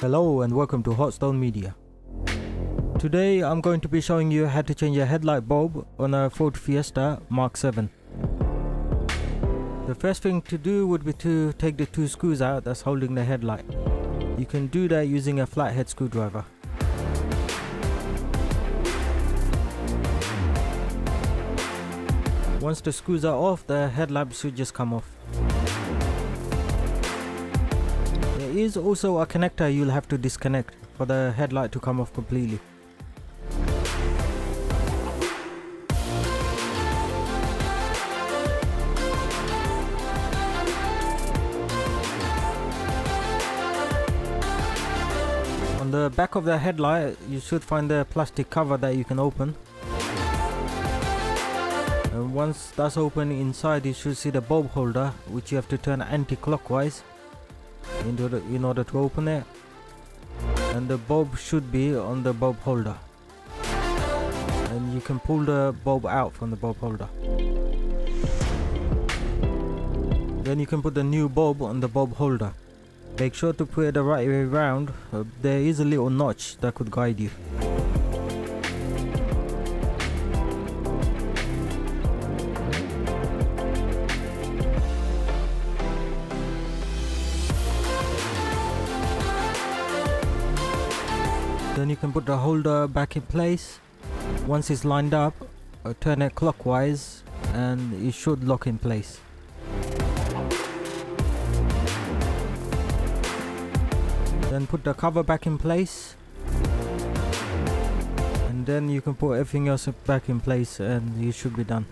Hello and welcome to HotStone Media. Today I'm going to be showing you how to change a headlight bulb on a Ford Fiesta Mark 7. The first thing to do would be to take the two screws out that's holding the headlight. You can do that using a flathead screwdriver. Once the screws are off, the headlamp should just come off. There is also a connector you'll have to disconnect for the headlight to come off completely. On the back of the headlight, you should find the plastic cover that you can open. And once that's open, inside you should see the bulb holder, which you have to turn anti-clockwise in order to open it. And the bulb should be on the bulb holder. And you can pull the bulb out from the bulb holder. Then you can put the new bulb on the bulb holder. Make sure to put it the right way around. There is a little notch that could guide you. Then you can put the holder back in place. Once it's lined up, turn it clockwise and it should lock in place. Then put the cover back in place, and then you can put everything else back in place and you should be done.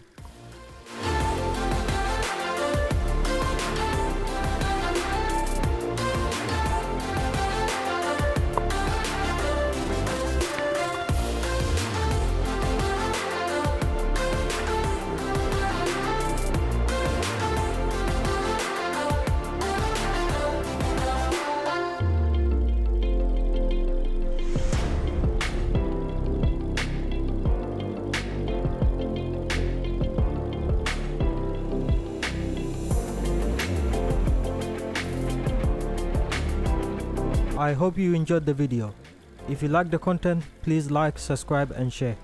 I hope you enjoyed the video. If you like the content, please like, subscribe and share.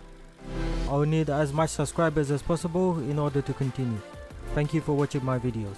I will need as much subscribers as possible in order to continue. Thank you for watching my videos.